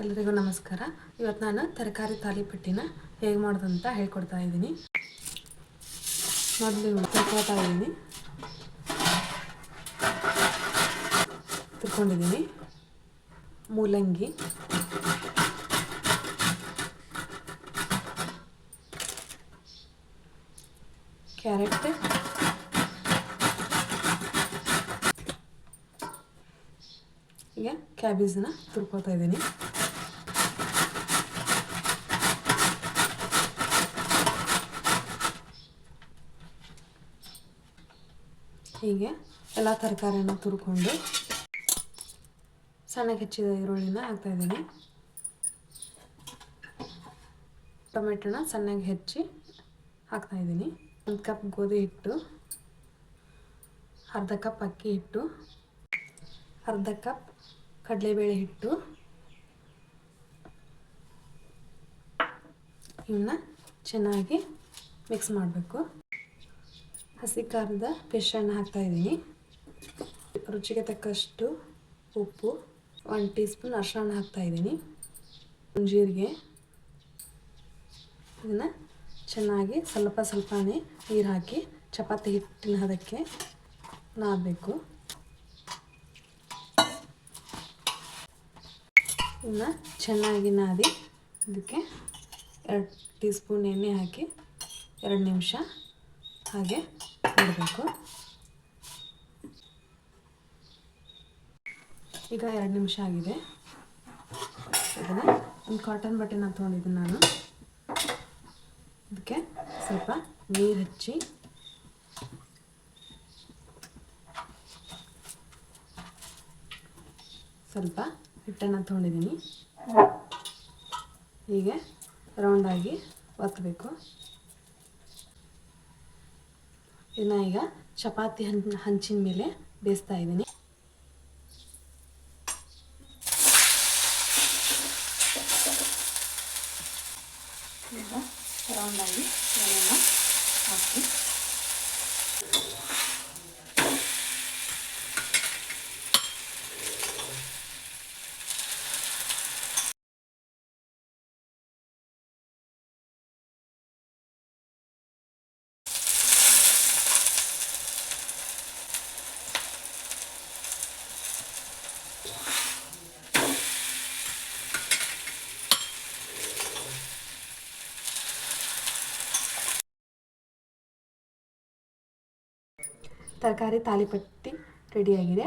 ಎಲ್ಲರಿಗೂ ನಮಸ್ಕಾರ. ಇವತ್ತು ನಾನು ತರಕಾರಿ ತಾಲಿಪಟ್ಟಿನ ಹೇಗೆ ಮಾಡೋದು ಅಂತ ಹೇಳ್ಕೊಡ್ತಾ ಇದ್ದೀನಿ. ಮೊದಲು ತರ್ಕೊಳ್ತಾ ಇದ್ದೀನಿ, ತುರ್ಕೊಂಡಿದ್ದೀನಿ. ಮೂಲಂಗಿ, ಕ್ಯಾರೆಟ್, ಈಗ ಕ್ಯಾಬೇಜನ್ನ ತುರ್ಕೊಳ್ತಾ ಇದ್ದೀನಿ. ಹೀಗೆ ಎಲ್ಲ ತರಕಾರಿಯನ್ನು ತುರ್ಕೊಂಡು ಸಣ್ಣಗೆ ಹೆಚ್ಚಿದ ಈರುಳ್ಳಿನ ಹಾಕ್ತಾಯಿದ್ದೀನಿ. ಟೊಮೆಟೊನ ಸಣ್ಣಗೆ ಹೆಚ್ಚಿ ಹಾಕ್ತಾಯಿದ್ದೀನಿ. 1 ಕಪ್ ಗೋಧಿ ಹಿಟ್ಟು, ಅರ್ಧ ಕಪ್ ಅಕ್ಕಿ ಹಿಟ್ಟು, ಅರ್ಧ ಕಪ್ ಕಡಲೆಬೇಳೆ ಹಿಟ್ಟು, ಇವನ್ನ ಚೆನ್ನಾಗಿ ಮಿಕ್ಸ್ ಮಾಡಬೇಕು. ಹಸಿ ಖಾರದ ಪೇಸ್ಟನ್ನು ಹಾಕ್ತಾಯಿದ್ದೀನಿ. ರುಚಿಗೆ ತಕ್ಕಷ್ಟು ಉಪ್ಪು, 1 ಟೀ ಸ್ಪೂನ್ ಅರಿಶಿಣ ಹಾಕ್ತಾಯಿದ್ದೀನಿ. ಜೀರಿಗೆ. ಇದನ್ನು ಚೆನ್ನಾಗಿ ಸ್ವಲ್ಪನೇ ನೀರು ಹಾಕಿ ಚಪಾತಿ ಹಿಟ್ಟಿನ ಹದಕ್ಕೆ ನಾದಬೇಕು. ಇದನ್ನು ಚೆನ್ನಾಗಿ ನಾದಿ ಇದಕ್ಕೆ 2 ಟೀ ಸ್ಪೂನ್ ಎಣ್ಣೆ ಹಾಕಿ 2 ನಿಮಿಷ ಹಾಗೆ ಬಿಡಬೇಕು. ಈಗ 2 ನಿಮಿಷ ಆಗಿದೆ. ಇದನ್ನು ಒಂದು ಕಾಟನ್ ಬಟ್ಟೆನ ತೊಗೊಂಡಿದ್ದೀನಿ ನಾನು. ಇದಕ್ಕೆ ಸ್ವಲ್ಪ ನೀರು ಹಚ್ಚಿ ಸ್ವಲ್ಪ ಹಿಟ್ಟನ್ನು ತೊಗೊಂಡಿದ್ದೀನಿ. ಹೀಗೆ ರೌಂಡಾಗಿ ಒತ್ತಬೇಕು. ಇದನ್ನ ಈಗ ಚಪಾತಿ ಹಂಚಿನ ಮೇಲೆ ಬೇಯಿಸ್ತಾ ಇದ್ದೀನಿ. ಈಗ ರೌಂಡಾಗಿ ಎಣ್ಣೆನ ಹಾಕಿ ತರಕಾರಿ ತಾಲಿಪಟ್ಟಿ ರೆಡಿಯಾಗಿದೆ.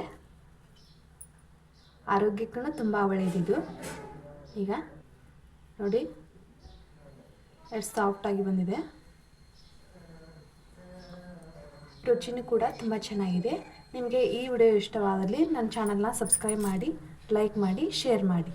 ಆರೋಗ್ಯಕ್ಕೂ ತುಂಬ ಒಳ್ಳೆಯದಿದು. ಈಗ ನೋಡಿ ಎಷ್ಟು ಸಾಫ್ಟಾಗಿ ಬಂದಿದೆ. ರುಚಿನೂ ಕೂಡ ತುಂಬ ಚೆನ್ನಾಗಿದೆ. ನಿಮಗೆ ಈ ವಿಡಿಯೋ ಇಷ್ಟವಾದಲ್ಲಿ ನನ್ನ ಚಾನಲ್ನ ಸಬ್ಸ್ಕ್ರೈಬ್ ಮಾಡಿ, ಲೈಕ್ ಮಾಡಿ, ಶೇರ್ ಮಾಡಿ.